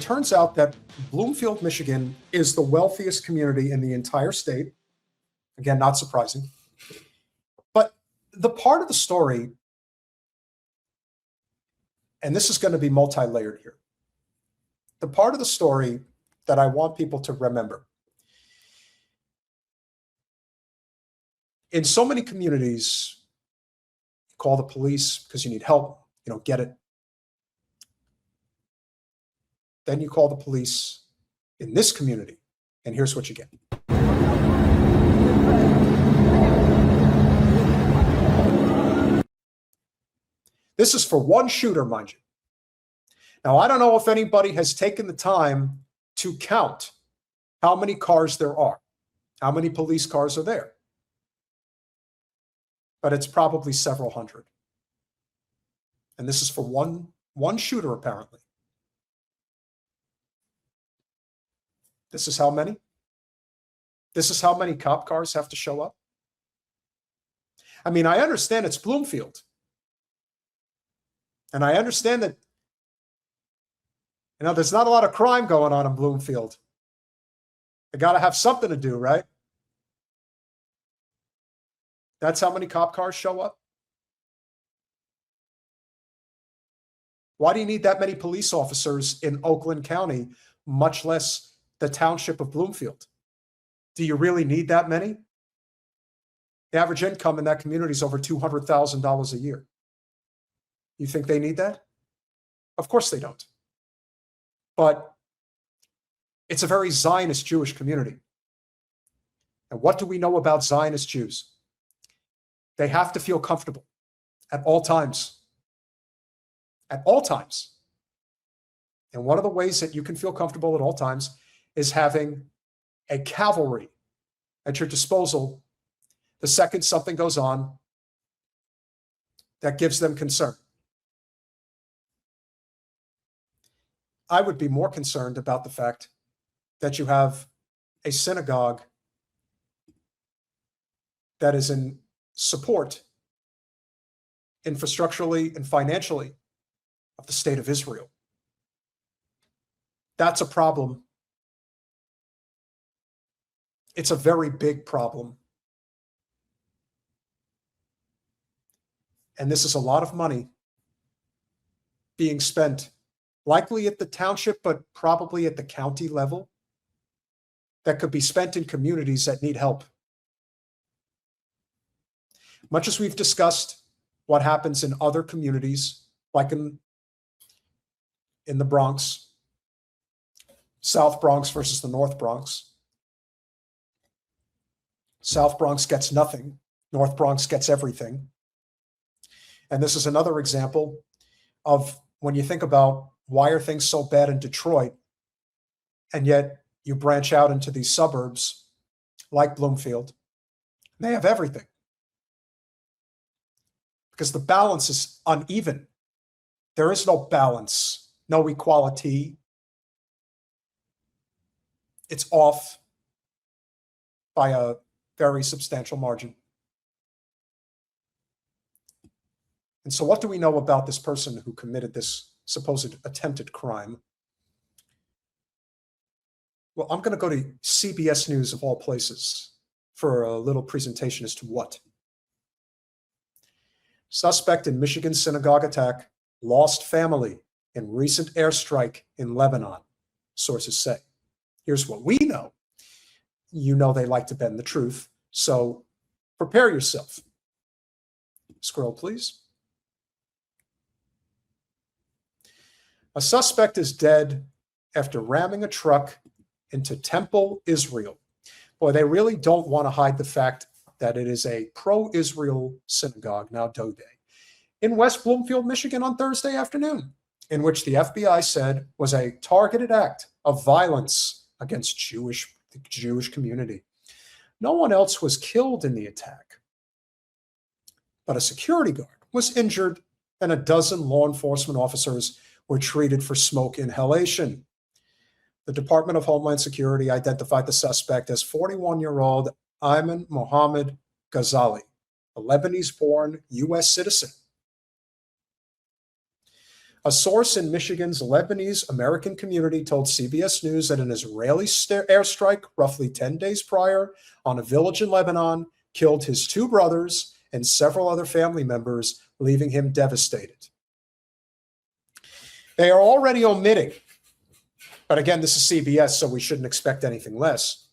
turns out that Bloomfield, Michigan is the wealthiest community in the entire state. Again, not surprising. But the part of the story, and this is going to be multi-layered here, the part of the story that I want people to remember. In so many communities, you call the police because you need help, you don't get it. Then you call the police in this community, and here's what you get. This is for one shooter, mind you. Now, I don't know if anybody has taken the time to count how many cars there are, how many police cars are there. But it's probably several hundred. And this is for one shooter, apparently. This is how many? This is how many cop cars have to show up? I mean, I understand it's Bloomfield. And I understand that, there's not a lot of crime going on in Bloomfield. They got to have something to do, right? That's how many cop cars show up? Why do you need that many police officers in Oakland County, much less the township of Bloomfield? Do you really need that many? The average income in that community is over $200,000 a year. You think they need that? Of course they don't. But it's a very Zionist Jewish community. And what do we know about Zionist Jews? They have to feel comfortable at all times. At all times. And one of the ways that you can feel comfortable at all times is having a cavalry at your disposal the second something goes on that gives them concern. I would be more concerned about the fact that you have a synagogue that is in support, infrastructurally and financially, of the state of Israel. That's a problem. It's a very big problem. And this is a lot of money being spent, likely at the township, but probably at the county level, that could be spent in communities that need help. Much as we've discussed what happens in other communities, like in the Bronx, South Bronx versus the North Bronx. South Bronx gets nothing. North Bronx gets everything. And this is another example of when you think about why are things so bad in Detroit, and yet you branch out into these suburbs like Bloomfield, they have everything. Because the balance is uneven. There is no balance, no equality. It's off by a very substantial margin. And so what do we know about this person who committed this supposed attempted crime? Well, I'm going to go to CBS News of all places for a little presentation as to what. Suspect in Michigan synagogue attack lost family in recent airstrike in Lebanon, sources say. Here's what we know. You know they like to bend the truth, so prepare yourself. Scroll, please. A suspect is dead after ramming a truck into Temple, Israel. Boy, they really don't want to hide the fact that it is a pro-Israel synagogue, now Dode, in West Bloomfield, Michigan on Thursday afternoon, in which the FBI said was a targeted act of violence against the Jewish community. No one else was killed in the attack, but a security guard was injured and a dozen law enforcement officers were treated for smoke inhalation. The Department of Homeland Security identified the suspect as 41-year-old Ayman Mohammed Ghazali, a Lebanese-born U.S. citizen. A source in Michigan's Lebanese American community told CBS News that an Israeli airstrike roughly 10 days prior on a village in Lebanon killed his two brothers and several other family members, leaving him devastated. They are already omitting, but again, this is CBS, so we shouldn't expect anything less.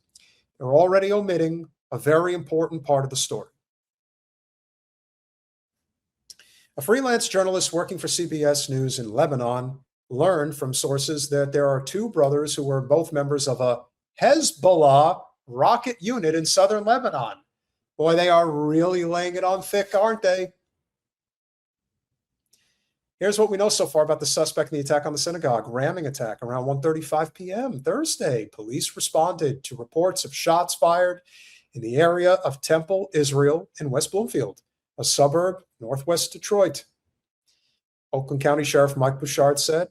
They're already omitting a very important part of the story. A freelance journalist working for CBS News in Lebanon learned from sources that there are two brothers who were both members of a Hezbollah rocket unit in southern Lebanon. Boy, they are really laying it on thick, aren't they? Here's what we know so far about the suspect in the attack on the synagogue, ramming attack around 1:35 p.m. Thursday. Police responded to reports of shots fired in the area of Temple, Israel, in West Bloomfield, a suburb northwest Detroit. Oakland County Sheriff Mike Bouchard said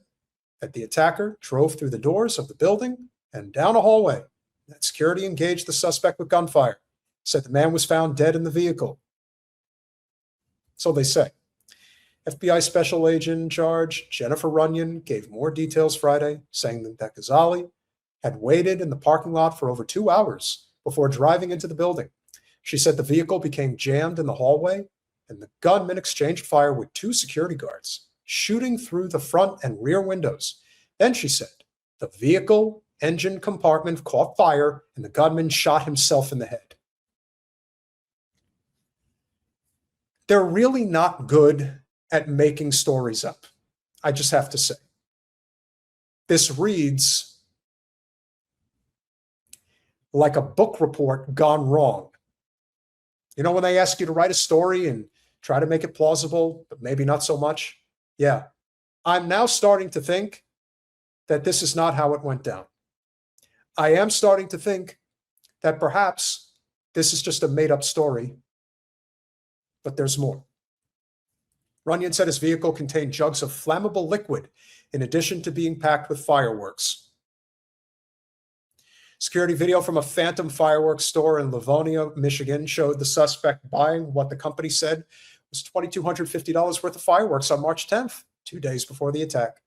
that the attacker drove through the doors of the building and down a hallway. That security engaged the suspect with gunfire. Said the man was found dead in the vehicle. So they say. FBI Special Agent in charge, Jennifer Runyon, gave more details Friday, saying that Ghazali had waited in the parking lot for over 2 hours before driving into the building. She said the vehicle became jammed in the hallway, and the gunman exchanged fire with two security guards, shooting through the front and rear windows. Then she said the vehicle engine compartment caught fire, and the gunman shot himself in the head. They're really not good at making stories up. I just have to say. This reads like a book report gone wrong. You know, when they ask you to write a story and try to make it plausible, but maybe not so much? Yeah. I'm now starting to think that this is not how it went down. I am starting to think that perhaps this is just a made-up story, but there's more. Runyon said his vehicle contained jugs of flammable liquid in addition to being packed with fireworks. Security video from a Phantom fireworks store in Livonia, Michigan, showed the suspect buying what the company said was $2,250 worth of fireworks on March 10th, 2 days before the attack.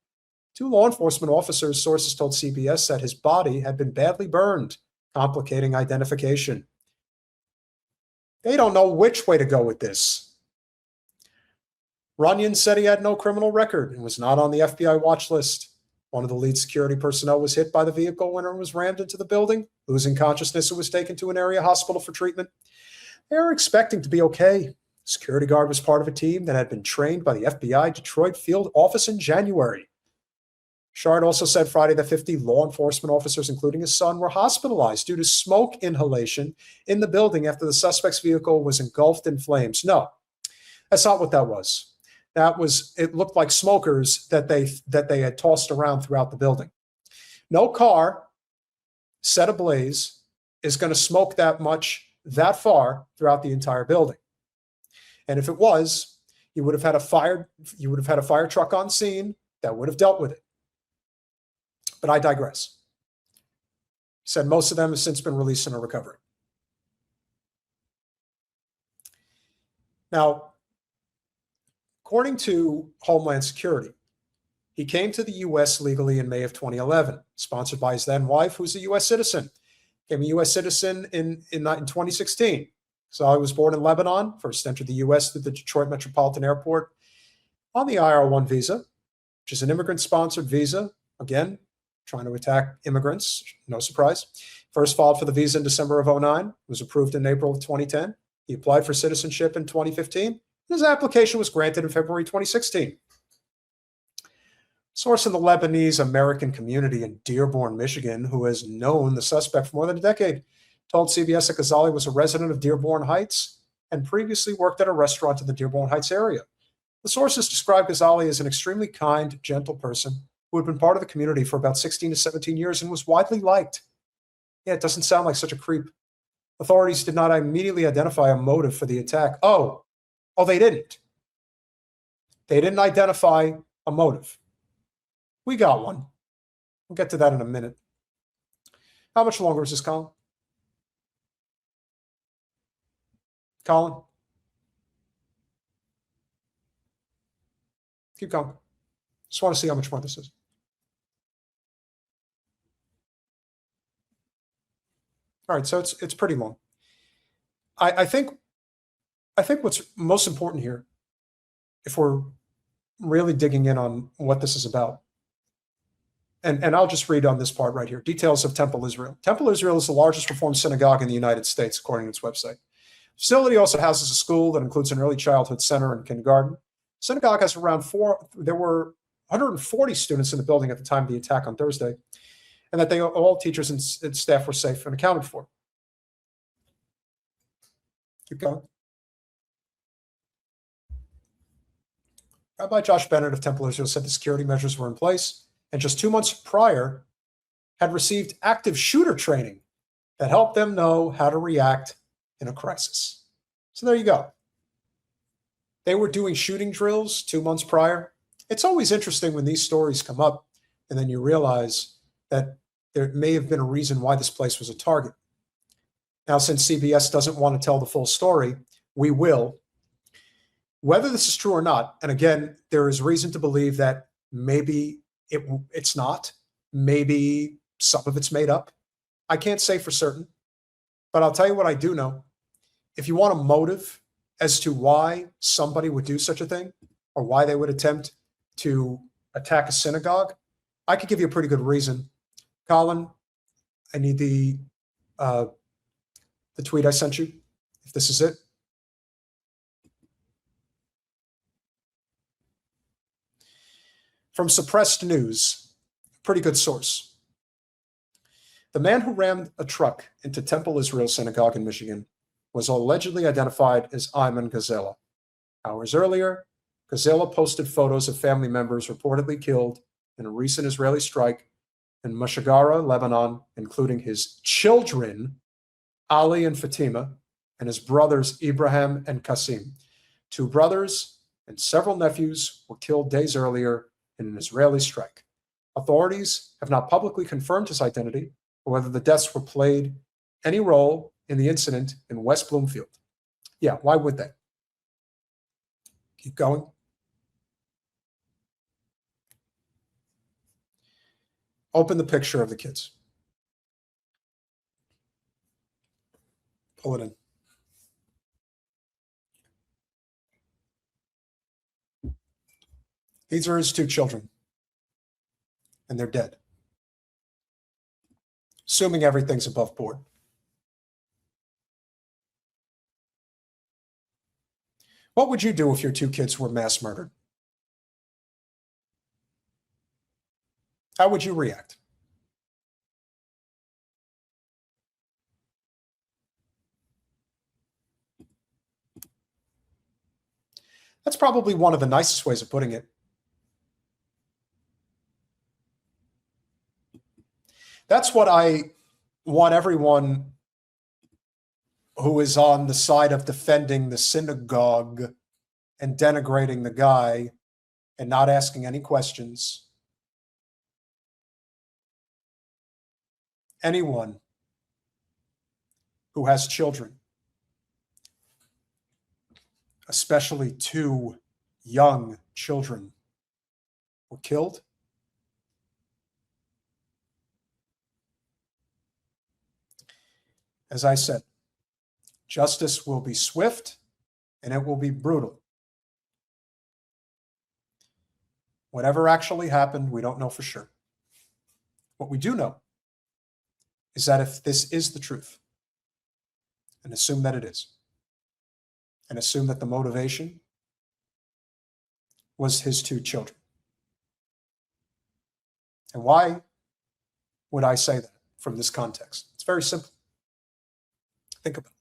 Two law enforcement officers, sources told CBS, said his body had been badly burned, complicating identification. They don't know which way to go with this. Runyon said he had no criminal record and was not on the FBI watch list. One of the lead security personnel was hit by the vehicle when it was rammed into the building. Losing consciousness, it was taken to an area hospital for treatment. They were expecting to be okay. The security guard was part of a team that had been trained by the FBI Detroit field office in January. Shard also said Friday that 50 law enforcement officers, including his son, were hospitalized due to smoke inhalation in the building after the suspect's vehicle was engulfed in flames. No, that's not what that was. It looked like smokers that they had tossed around throughout the building. No car set ablaze is going to smoke that much that far throughout the entire building. And if it was, you would have had a fire truck on scene that would have dealt with it. But I digress. He said most of them have since been released and are recovering. Now, according to Homeland Security, he came to the U.S. legally in May of 2011, sponsored by his then wife, who's a U.S. citizen. Became a U.S. citizen in 2016. So he was born in Lebanon, first entered the U.S. through the Detroit Metropolitan Airport on the IR-1 visa, which is an immigrant-sponsored visa. Again, trying to attack immigrants, no surprise. First filed for the visa in December of 2009, was approved in April of 2010. He applied for citizenship in 2015. His application was granted in February 2016. Source in the Lebanese American community in Dearborn, Michigan, who has known the suspect for more than a decade, told CBS that Ghazali was a resident of Dearborn Heights and previously worked at a restaurant in the Dearborn Heights area. The sources described Ghazali as an extremely kind, gentle person who had been part of the community for about 16 to 17 years and was widely liked. Yeah, it doesn't sound like such a creep. Authorities did not immediately identify a motive for the attack. Oh, they didn't. They didn't identify a motive. We got one. We'll get to that in a minute. How much longer is this, Colin? Colin? Keep going. Just want to see how much more this is. All right, so it's pretty long. I think what's most important here, if we're really digging in on what this is about, and I'll just read on this part right here. Details of Temple Israel. Temple Israel is the largest Reformed synagogue in the United States, according to its website. The facility also houses a school that includes an early childhood center and kindergarten. Synagogue has there were 140 students in the building at the time of the attack on Thursday, and that all teachers and staff were safe and accounted for. Keep going. Rabbi Josh Bennett of Temple Israel said the security measures were in place, and just 2 months prior had received active shooter training that helped them know how to react in a crisis. So there you go. They were doing shooting drills 2 months prior. It's always interesting when these stories come up, and then you realize that there may have been a reason why this place was a target. Now, since CBS doesn't want to tell the full story, we will. Whether this is true or not, and again, there is reason to believe that maybe it's not. Maybe some of it's made up. I can't say for certain, but I'll tell you what I do know. If you want a motive as to why somebody would do such a thing or why they would attempt to attack a synagogue, I could give you a pretty good reason. Colin, I need the tweet I sent you, if this is it. From suppressed news, pretty good source. The man who rammed a truck into Temple Israel Synagogue in Michigan was allegedly identified as Ayman Gazela. Hours earlier, Gazela posted photos of family members reportedly killed in a recent Israeli strike in Mashagara, Lebanon, including his children, Ali and Fatima, and his brothers, Ibrahim and Qasim. 2 brothers and several nephews were killed days earlier in an Israeli strike. Authorities have not publicly confirmed his identity or whether the deaths were played any role in the incident in West Bloomfield. Yeah, why would they? Keep going. Open the picture of the kids. Pull it in. These are his 2 children, and they're dead. Assuming everything's above board. What would you do if your 2 kids were mass murdered? How would you react? That's probably one of the nicest ways of putting it. That's what I want everyone who is on the side of defending the synagogue and denigrating the guy and not asking any questions. Anyone who has children, especially 2 young children, were killed. As I said, justice will be swift and it will be brutal. Whatever actually happened, we don't know for sure. What we do know is that if this is the truth, and assume that it is, and assume that the motivation was his 2 children. And why would I say that from this context? It's very simple. Think about it.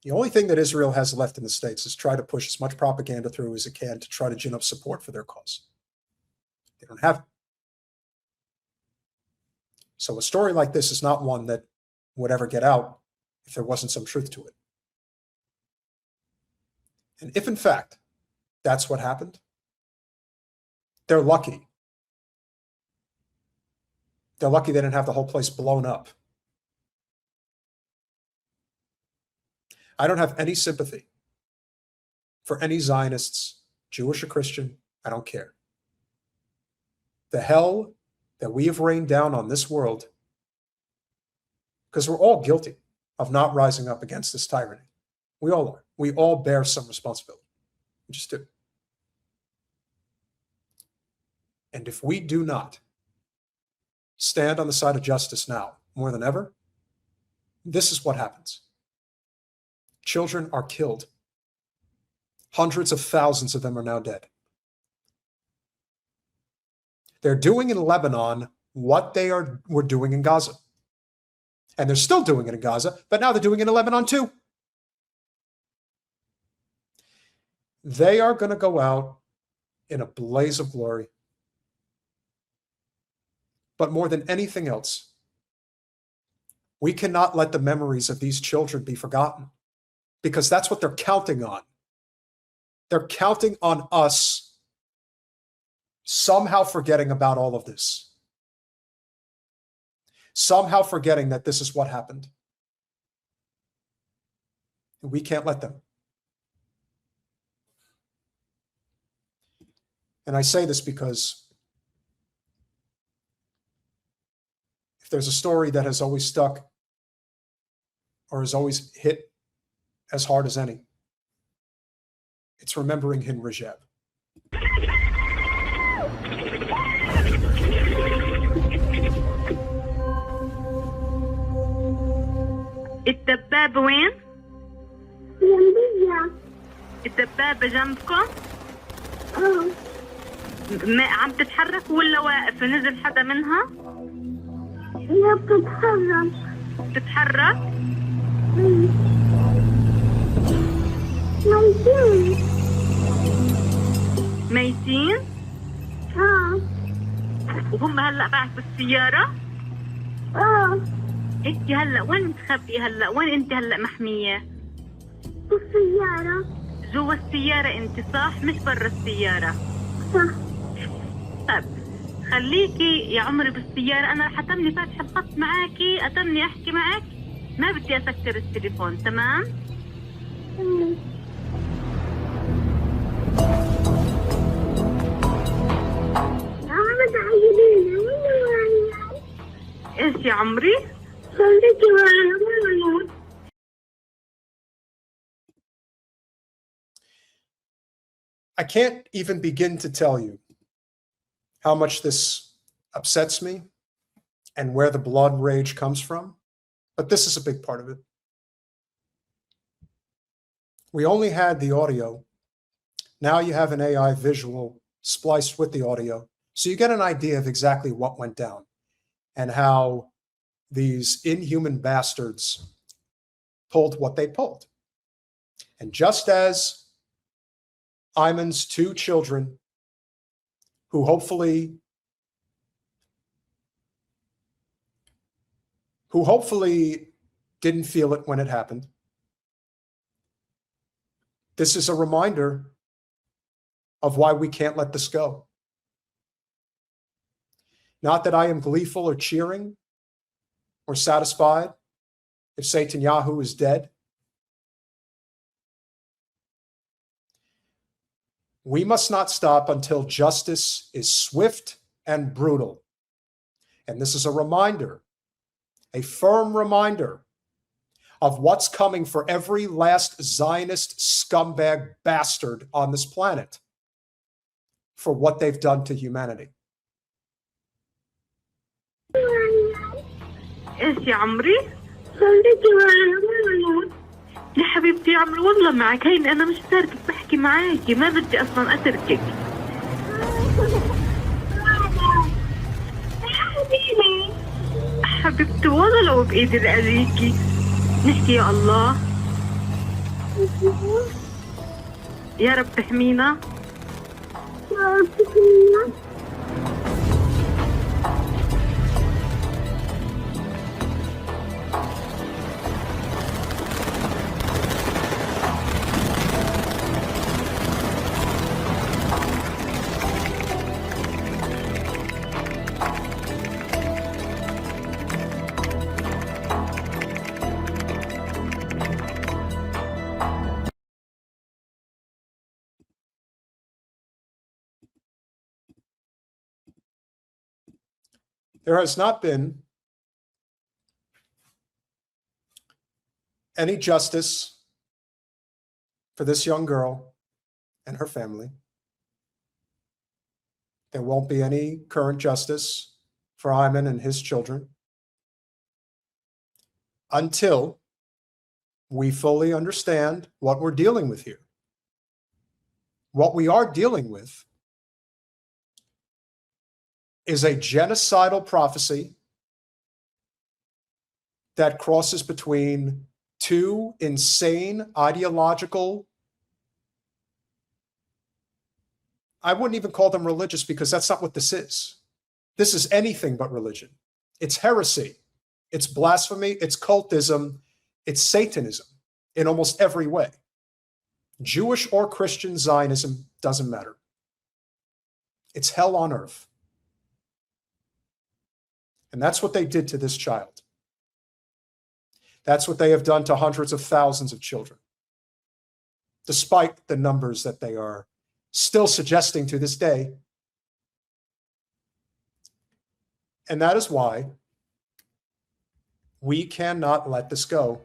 The only thing that Israel has left in the States is try to push as much propaganda through as it can to try to gin up support for their cause. They don't have it. So a story like this is not one that would ever get out if there wasn't some truth to it. And if in fact that's what happened, they're lucky. They're lucky they didn't have the whole place blown up. I don't have any sympathy for any Zionists Jewish or Christian, I don't care. The hell that we have rained down on this world, because we're all guilty of not rising up against this tyranny. We all are. We all bear some responsibility. We just do. And if we do not stand on the side of justice now, more than ever, this is what happens. Children are killed. Hundreds of thousands of them are now dead. They're doing in Lebanon what they were doing in Gaza. And they're still doing it in Gaza, but now they're doing it in Lebanon too. They are going to go out in a blaze of glory. But more than anything else, we cannot let the memories of these children be forgotten, because that's what they're counting on. They're counting on us somehow forgetting about all of this. Somehow forgetting that this is what happened. And we can't let them. And I say this because if there's a story that has always stuck or has always hit as hard as any, it's remembering Hind Rajab. الدبابة وين؟ جنبية. الدبابة جنبكم؟ ما عم تتحرك ولا واقف؟ نزل حدا منها؟ هي بتتحرك. تتحرك؟ ميتين. ميتين؟ وهم هلا بعد بالسيارة؟ انت هلا وين متخبي هلا؟ وين انت هلا محمية؟ بالسيارة. جوا السيارة انت صح؟ مش برا السيارة؟ صح. طيب خليكي يا عمري بالسيارة، انا رح اتمني فاتحة الخط معاكي، اتمني احكي معك، ما بدي اسكر التليفون، تمام؟ ايش يا عمري؟ I can't even begin to tell you how much this upsets me and where the blood rage comes from, but this is a big part of it. We only had the audio. Now you have an AI visual spliced with the audio, so you get an idea of exactly what went down and how these inhuman bastards pulled what they pulled. And just as Ayman's two children, who hopefully didn't feel it when it happened, this is a reminder of why we can't let this go. Not that I am gleeful or cheering or satisfied if Netanyahu is dead. We must not stop until justice is swift and brutal. And this is a reminder, a firm reminder of what's coming for every last Zionist scumbag bastard on this planet for what they've done to humanity. ايش يا عمري؟ يا حبيبتي يا عمري والله معك، هيني انا مش تاركك بحكي معاكي، ما بدي اصلا اتركك. حبيبتي والله لو بايدي لاذيكي. نحكي يا الله. يا رب تحمينا. يا رب تحمينا. There has not been any justice for this young girl and her family. There won't be any current justice for Ayman and his children until we fully understand what we're dealing with here. What we are dealing with is a genocidal prophecy that crosses between two insane ideological, I wouldn't even call them religious because that's not what this is. This is anything but religion. It's heresy. It's blasphemy. It's cultism. It's Satanism in almost every way. Jewish or Christian Zionism doesn't matter. It's hell on earth. And that's what they did to this child. That's what they have done to hundreds of thousands of children, despite the numbers that they are still suggesting to this day. And that is why we cannot let this go.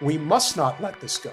We must not let this go.